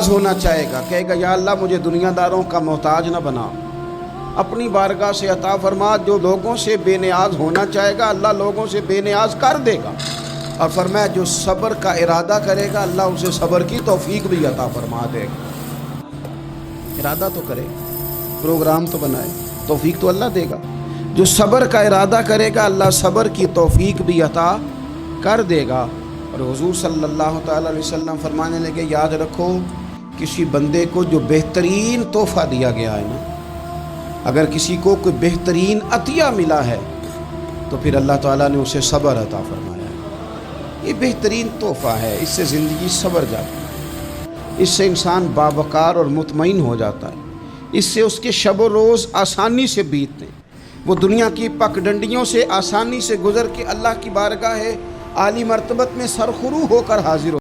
होना चाहेगा, कहेगा या अल्लाह मुझे दुनियादारों का मोहताज ना बना, अपनी बारगाह से अता फरमा। जो लोगों से बेनियाज होना चाहेगा अल्लाह लोगों से बेनियाज कर देगा। और फरमाया जो सब्र का इरादा करेगा अल्लाह उसे सब्र की तौफीक भी अता फरमा देगा। इरादा तो करे, प्रोग्राम तो बनाए, तौफीक तो अल्लाह देगा। जो सब्र का इरादा करेगा अल्लाह सब्र की तौफीक भी अता कर देगा। और हुजूर सल्लल्लाहु अलैहि वसल्लम फरमाने लगे, याद रखो किसी बंदे को जो बेहतरीन तोहफ़ा दिया गया है ना, अगर किसी को कोई बेहतरीन अतिया मिला है तो फिर अल्लाह ताला ने उसे सब्र अता फरमाया है। ये बेहतरीन तोहफ़ा है, इससे ज़िंदगी सब्र जाती है, इससे इंसान बावकार और मुतमईन हो जाता है, इससे उसके शब रोज़ आसानी से बीतते हैं। वो दुनिया की पगडंडियों से आसानी से गुज़र के अल्लाह की बारगाह है आली मर्तबत में सरखुरू होकर हाजिर हो।